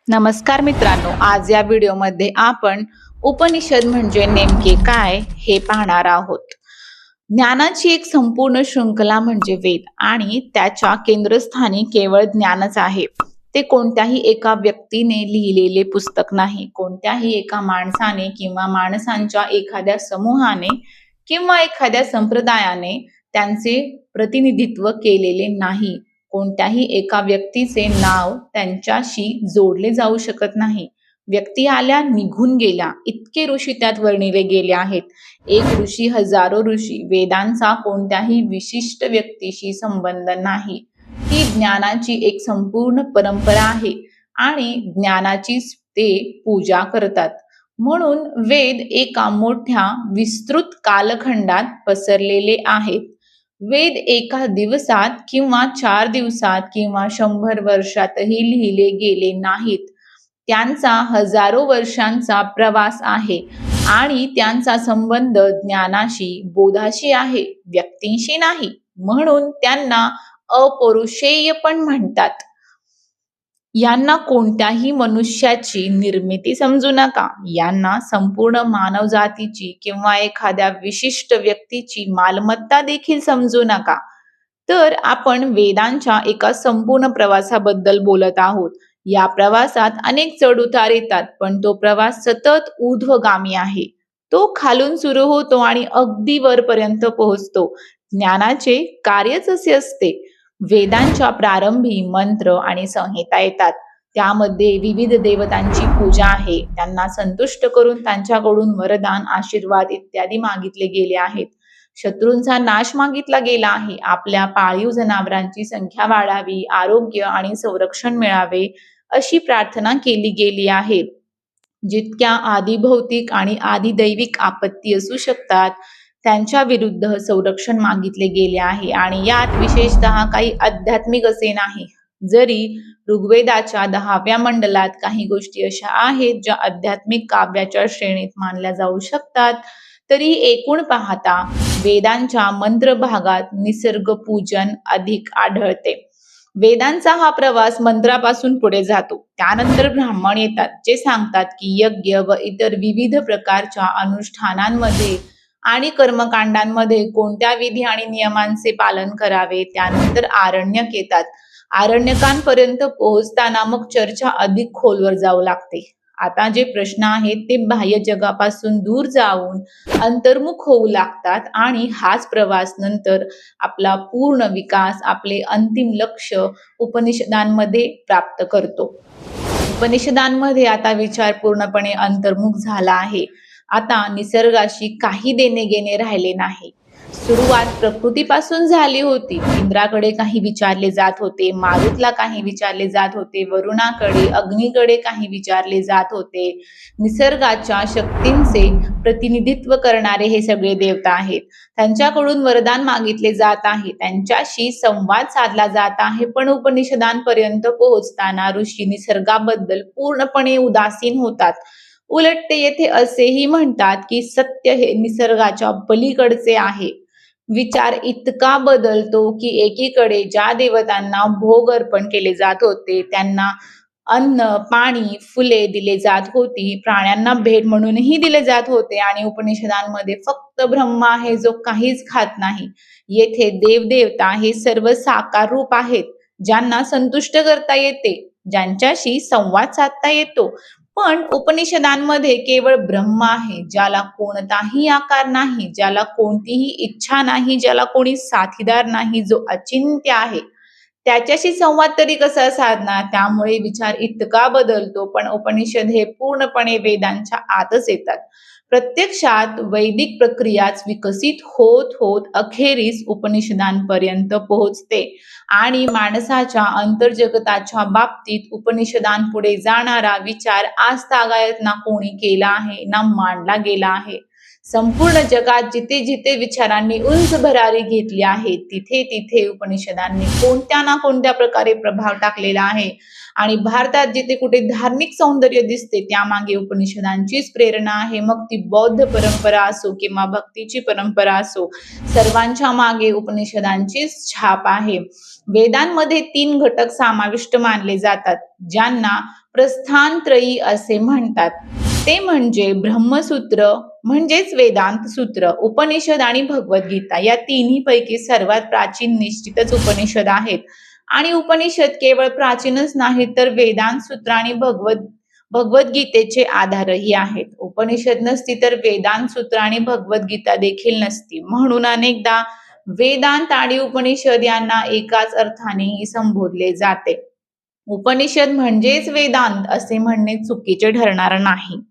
नमस्कार मित्रांनो, आज या व्हिडिओमध्ये आपण उपनिषद म्हणजे नेमके काय हे पाहणार आहोत. ज्ञानाची एक संपूर्ण शृंखला म्हणजे वेद आणि त्याच्या केंद्रस्थानी केवळ ज्ञानच आहे. ते कोणत्याही एका व्यक्तीने लिहिलेले पुस्तक नाही, कोणत्याही एका माणसाने किंवा माणसांच्या एखाद्या समूहाने किंवा एखाद्या संप्रदायाने त्यांचे प्रतिनिधित्व केलेले नाही. कोणत्याही एका व्यक्तीचे नाव त्यांच्याशी जोडले जाऊ शकत नाही. व्यक्ती आल्या निघून गेल्या इतके ऋषी त्यात वर्णिले गेले आहेत. एक ऋषी, हजारो ऋषी. वेदांचा कोणत्याही विशिष्ट व्यक्तीशी संबंध नाही. ही ज्ञानाची एक संपूर्ण परंपरा आहे आणि ज्ञानाचीच ते पूजा करतात. म्हणून वेद एका मोठ्या विस्तृत कालखंडात पसरलेले आहेत. वेद एका दिवसात किंवा 4 दिवसात किंवा 100 वर्षातही लिहिले गेले नाहीत. त्यांचा हजारो वर्षांचा प्रवास आहे आणि त्यांचा संबंध ज्ञानाशी, बोधाशी आहे, व्यक्तींशी नाही. म्हणून त्यांना अपौरुषेय पण म्हणतात. यांना कोणत्याही मनुष्याची निर्मिती समजू नका. यांना संपूर्ण मानवजातीची किंवा एखाद्या विशिष्ट व्यक्तीची मालमत्ता देखील समजू नका. तर आपण वेदांच्या एका संपूर्ण प्रवासाबद्दल बोलत आहोत. या प्रवासात अनेक चढ-उतार येतात, पण तो प्रवास सतत ऊर्ध्वगामी आहे. तो खालून सुरू होतो आणि अगदी वरपर्यंत पोहोचतो. ज्ञानाचे कार्यच असे असते. वेदांच्या प्रारंभी मंत्र आणि संहिता येतात. त्यामध्ये विविध देवतांची पूजा आहे. त्यांना संतुष्ट करून त्यांच्याकडून वरदान, आशीर्वाद इत्यादी मागितले गेले आहेत. शत्रूंचा नाश मागितला गेला आहे. आपल्या पाळीव जनावरांची संख्या वाढावी, आरोग्य आणि संरक्षण मिळावे अशी प्रार्थना केली गेली आहे. जितक्या आदिभौतिक आणि आदिदैविक आपत्ती असू शकतात त्यांच्या विरुद्ध संरक्षण मागितले गेले आहे आणि यात विशेषतः काही आध्यात्मिक असे नाही. जरी ऋग्वेदाच्या 10व्या मंडलात काही गोष्टी अशा आहेत ज्या आध्यात्मिक काव्याच्या श्रेणीत मानल्या जाऊ शकतात, तरी एकूण पाहता वेदांच्या मंत्र भागात निसर्ग पूजन अधिक आढळते. वेदांचा हा प्रवास मंत्रापासून पुढे जातो. त्यानंतर ब्राह्मण येतात, जे सांगतात की यज्ञ व इतर विविध प्रकारच्या अनुष्ठानांमध्ये आणि कर्मकांडांमध्ये कोणत्या विधी आणि नियमांचे पालन करावे. त्यानंतर आरण्यक येतात. आरण्यकांपर्यंत पोहोचताना मग चर्चा अधिक खोलवर जाऊ लागते. आता जे प्रश्न आहेत ते बाह्य जगापासून दूर जाऊन अंतर्मुख होऊ लागतात आणि हाच प्रवास नंतर आपला पूर्ण विकास, आपले अंतिम लक्ष उपनिषदांमध्ये प्राप्त करतो. उपनिषदांमध्ये आता विचार पूर्णपणे अंतर्मुख झाला आहे. आता निसर्गाशी काही देणे घेणे राहिले नाही. सुरुवात प्रकृतीपासून झाली होती. इंद्राकडे काही विचारले जात होते, मारुतला काही विचारले जात होते, वरुणाकडे, अग्नीकडे काही विचारले जात होते. निसर्गाच्या शक्तींचे प्रतिनिधित्व करणारे हे सगळे देवता आहेत. त्यांच्याकडून वरदान मागितले जात आहे, त्यांच्याशी संवाद साधला जात आहे. पण उपनिषदांपर्यंत पोहोचताना ऋषी निसर्गाबद्दल पूर्णपणे उदासीन होतात. उलट ते येथे असेही म्हणतात की सत्य हे निसर्गाच्या पलीकडचे आहे. विचार इतका बदलतो की एकीकडे ज्या देवतांना भोग अर्पण केले जात होते, त्यांना अन्न, पाणी, फुले दिले जात होती, प्राण्यांना भेट म्हणूनही दिले जात होते आणि उपनिषदांमध्ये फक्त ब्रह्मा आहे जो काहीच खात नाही. येथे देवदेवता हे सर्व साकार रूप आहेत, ज्यांना संतुष्ट करता येते, ज्यांच्याशी संवाद साधता येतो. पण उपनिषदांमध्ये केवळ ब्रह्म आहे, ज्याला कोणताही आकार नाही, ज्याला कोणतीही इच्छा नाही, ज्याला कोणी साथीदार नाही, जो अचिंत्य आहे. त्याच्याशी संवाद तरी कसा साधणार? त्यामुळे विचार इतका बदलतो. पण उपनिषद हे पूर्णपणे वेदांच्या आतच येतात. प्रत्यक्षात वैदिक प्रक्रियाच विकसित होत होत अखेरीस उपनिषदांपर्यंत पोहोचते आणि माणसाच्या अंतर्जगताच्या बाबतीत उपनिषदांपुढे जाणारा विचार आज तागायत ना कोणी केला आहे ना मांडला गेला आहे. संपूर्ण जगात जिथे जिथे विचारांनी उंच भरारी घेतली आहे, तिथे तिथे उपनिषदांनी कोणत्या ना कोणत्या प्रकारे प्रभाव टाकलेला आहे. आणि भारतात जिथे कुठे धार्मिक सौंदर्य दिसते त्यामागे उपनिषदांचीच प्रेरणा आहे. मग ती बौद्ध परंपरा असो किंवा भक्तीची परंपरा असो, सर्वांच्या मागे उपनिषदांचीच छाप आहे. वेदांमध्ये 3 घटक समाविष्ट मानले जातात, ज्यांना प्रस्थानत्रयी असे म्हणतात. ते म्हणजे ब्रह्मसूत्र म्हणजेच वेदांत सूत्र, उपनिषद आणि भगवद्गीता. या तिन्ही पैकी सर्वात प्राचीन निश्चितच उपनिषद आहेत. आणि उपनिषद केवळ प्राचीनच नाहीत, तर वेदांत सूत्र आणि भगवद्गीतेचे आधारही आहेत. उपनिषद नसती तर वेदांत सूत्र आणि भगवद्गीता देखील नसती. म्हणून अनेकदा वेदांत आणि उपनिषद यांना एकाच अर्थानेही संबोधले जाते. उपनिषद म्हणजेच वेदांत असे म्हणणे चुकीचे ठरणार नाही.